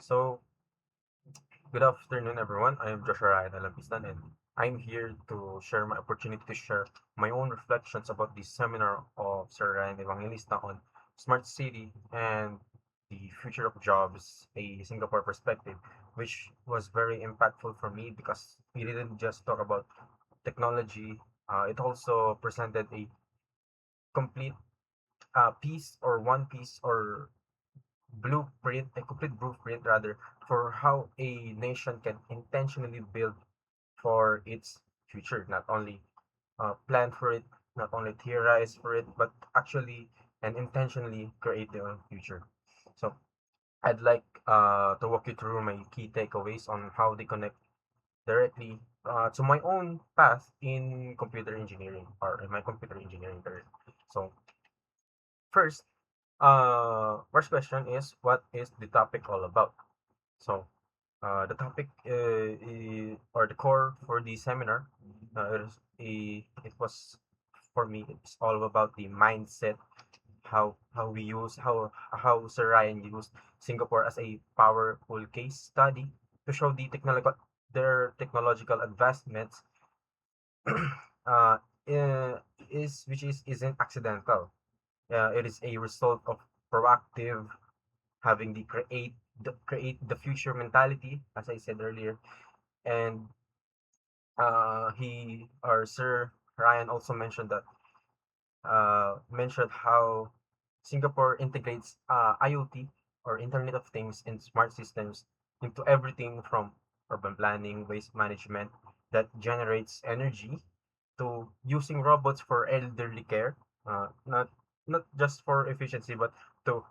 So, good afternoon, everyone. I am Joshua Ryan Empistan, and I'm here to share my opportunity to share my own reflections about the seminar of Sir Ryan Evangelista on Smart City and the future of jobs, a Singapore perspective, which was very impactful for me because we didn't just talk about technology. It also presented a complete piece or one piece or blueprint, a complete blueprint rather, for how a nation can intentionally build for its future, not only plan for it, not only theorize for it, but actually and intentionally create their own future. So I'd like to walk you through my key takeaways on how they connect directly to my own path in computer engineering or in my computer engineering career. So first, first question is, what is the topic all about? So the topic or the core for the seminar, it was for me. It's all about the mindset, how we use how Sir Ryan used Singapore as a powerful case study to show the technological their technological advancements uh, is which is isn't accidental. It is a result of proactive having create the future mentality, as I said earlier. And he or Sir Ryan also mentioned that mentioned how Singapore integrates IoT or Internet of Things and smart systems into everything from urban planning, waste management that generates energy to using robots for elderly care, not just for efficiency but to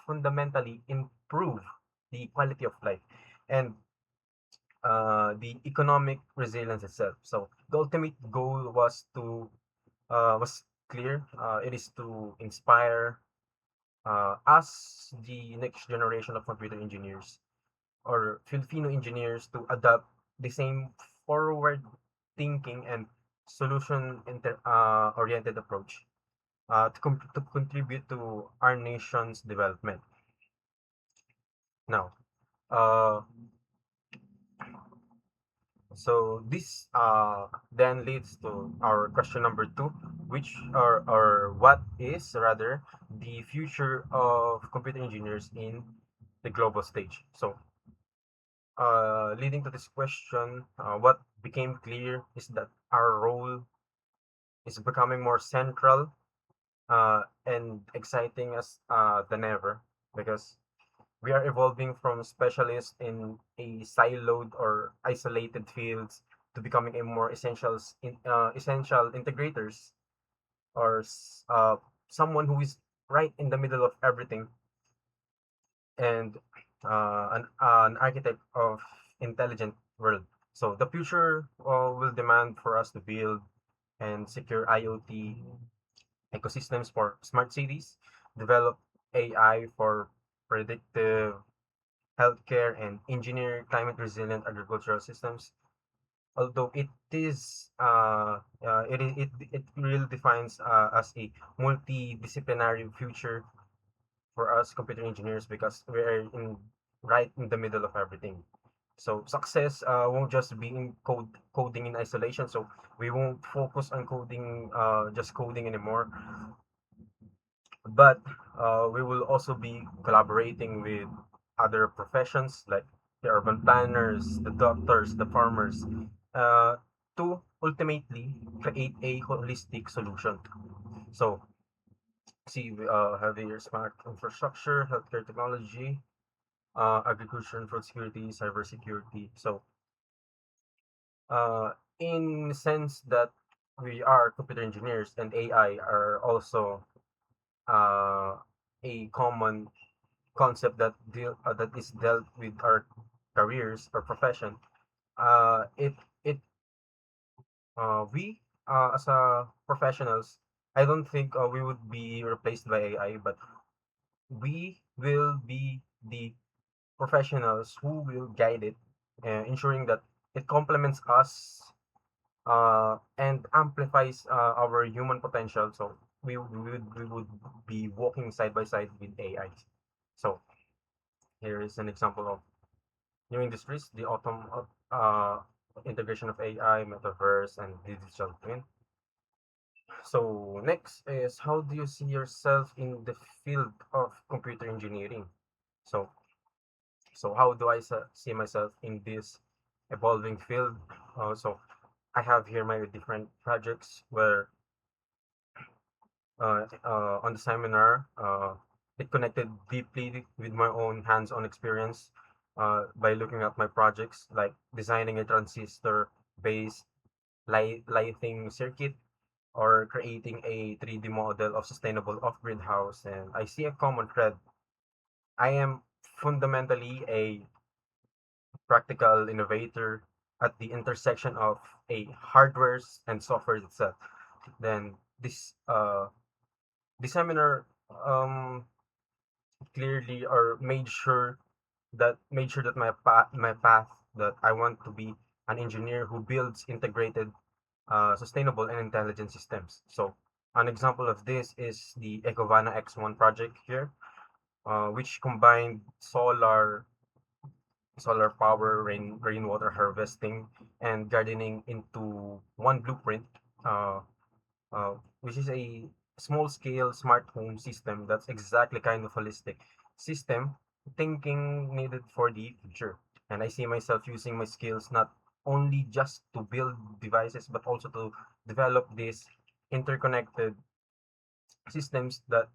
fundamentally improve the quality of life and the economic resilience itself. So the ultimate goal was clear. It is to inspire us, the next generation of computer engineers or Filipino engineers, to adopt the same forward thinking and solution oriented approach to contribute to our nation's development. Now, uh, so this then leads to our question number two, which or what is rather the future of computer engineers in the global stage. So, leading to this question, what became clear is that our role is becoming more central and exciting as than ever because we are evolving from specialists in a siloed or isolated fields to becoming a more essential integrators or someone who is right in the middle of everything and an architect of intelligent world. So the future will demand for us to build and secure IoT ecosystems for smart cities, develop AI for predictive healthcare, and engineer climate resilient agricultural systems. Although it really defines as a multidisciplinary future for us computer engineers because we're in right in the middle of everything. So success won't just be in coding in isolation. So we won't focus on just coding anymore, but we will also be collaborating with other professions like the urban planners, the doctors, the farmers, uh, to ultimately create a holistic solution. So, see, we have your smart infrastructure, healthcare technology, agriculture and food security, cybersecurity. So, uh, in the sense that we are computer engineers and AI are also uh, a common concept that is dealt with our careers or profession. It it we as a professionals, I don't think we would be replaced by AI, but we will be the professionals who will guide it, ensuring that it complements us and amplifies our human potential. So we would be walking side by side with AI. So Here is an example of new industries, the uh, integration of AI, metaverse, and digital twin. So next is, how do you see yourself in the field of computer engineering? So how do I see myself in this evolving field? So I have here my different projects where on the seminar, it connected deeply with my own hands-on experience by looking at my projects like designing a transistor-based lighting circuit or creating a 3D model of sustainable off-grid house. And I see a common thread. I am fundamentally a practical innovator at the intersection of a hardware and software itself. Then this seminar um, clearly or made sure that my path that I want to be an engineer who builds integrated, sustainable and intelligent systems. So an example of this is the Ecovana X1 project here, which combined solar power, rainwater harvesting, and gardening into one blueprint, uh, which is a small scale smart home system that's exactly kind of holistic system thinking needed for the future. And I see myself using my skills not only just to build devices, but also to develop these interconnected systems that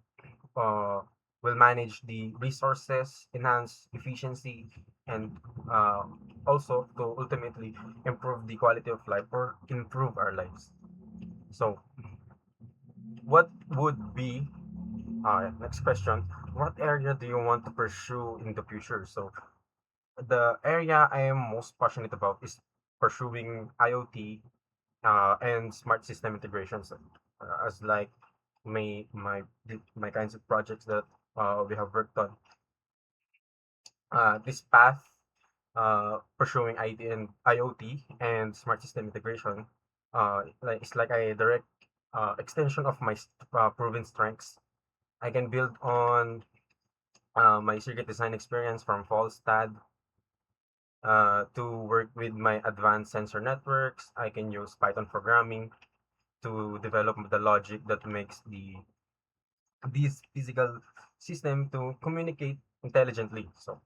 uh, will manage the resources, enhance efficiency, and uh, also to ultimately improve the quality of life or improve our lives. So, what would be next question? What area do you want to pursue in the future? So, the area I am most passionate about is pursuing IoT and smart system integrations, as like my kinds of projects that we have worked on. This path, pursuing IT and IoT and smart system integration, it's like a direct extension of my proven strengths. I can build on my circuit design experience from Volstad to work with my advanced sensor networks. I can use Python programming to develop the logic that makes these physical system to communicate intelligently. So,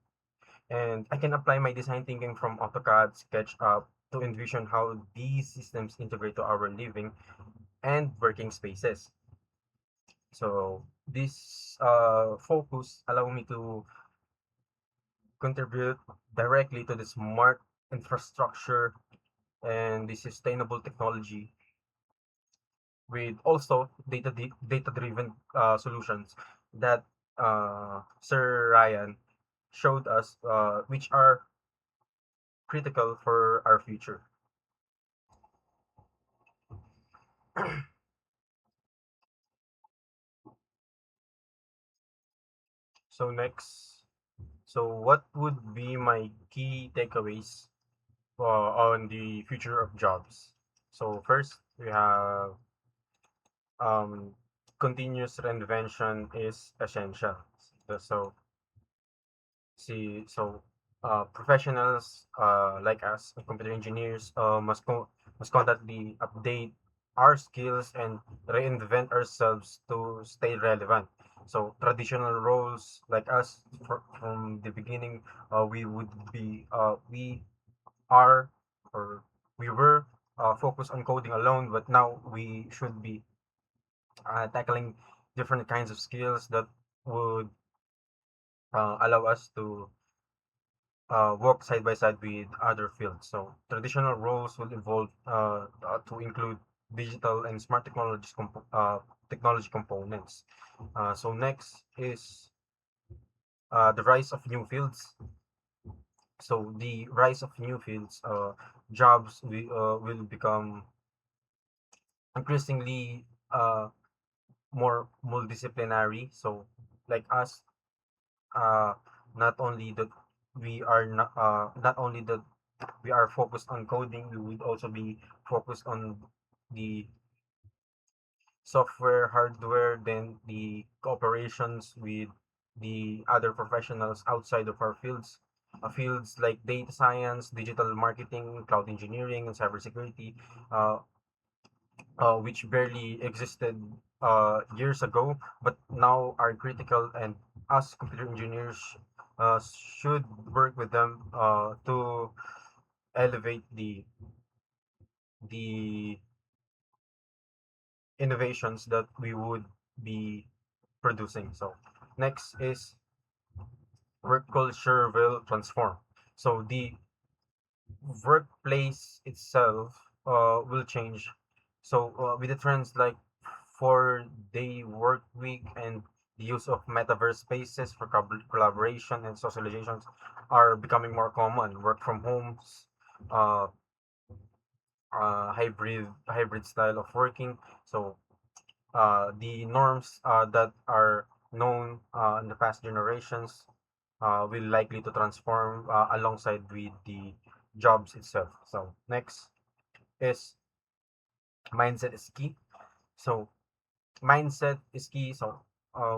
and I can apply my design thinking from AutoCAD, SketchUp to envision how these systems integrate to our living and working spaces. So this focus allow me to contribute directly to the smart infrastructure and the sustainable technology with also data driven solutions that Sir Ryan showed us, which are critical for our future. So next, so what would be my key takeaways on the future of jobs? So first, we have um, continuous reinvention is essential. So professionals like us, computer engineers, must constantly update our skills and reinvent ourselves to stay relevant. So traditional roles like us from the beginning, we are or we were focused on coding alone, but now we should be tackling different kinds of skills that would allow us to work side by side with other fields. So traditional roles will evolve to include digital and smart technology components. So next is the rise of new fields. So the rise of new fields, jobs will become increasingly more multidisciplinary. So like us, uh, not only that not only that we are focused on coding, we would also be focused on the software, hardware, then the cooperations with the other professionals outside of our fields, fields like data science, digital marketing, cloud engineering, and cybersecurity, uh, which barely existed years ago, but now are critical, and us computer engineers should work with them to elevate the innovations that we would be producing. So next is work culture will transform. So the workplace itself will change. So with the trends like 4-day work week and the use of metaverse spaces for collaboration and socializations are becoming more common. Work from homes, uh, hybrid style of working. So the norms that are known in the past generations will likely to transform alongside with the jobs itself. So next is mindset is key. So mindset is key. So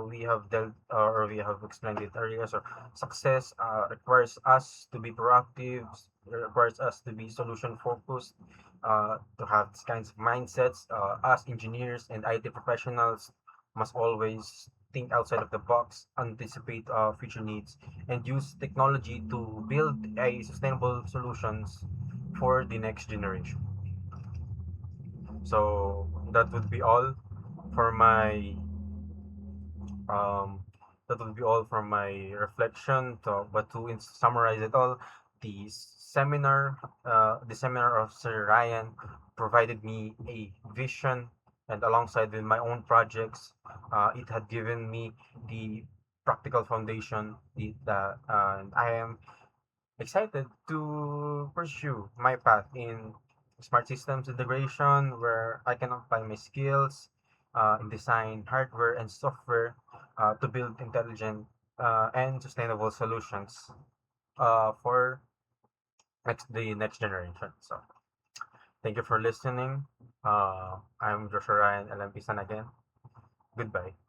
we have dealt or we have explained it earlier. So success requires us to be proactive, requires us to be solution focused, to have these kinds of mindsets. Us engineers and IT professionals must always think outside of the box, anticipate future needs, and use technology to build a sustainable solutions for the next generation. So that would be all for my um, that will be all from my reflection. But to summarize it all, the seminar of Sir Ryan provided me a vision, and alongside with my own projects, it had given me the practical foundation. And I am excited to pursue my path in smart systems integration, where I can apply my skills in design, hardware, and software to build intelligent and sustainable solutions for the next generation. So, thank you for listening. I'm Joshua Ryan Empistan again. Goodbye.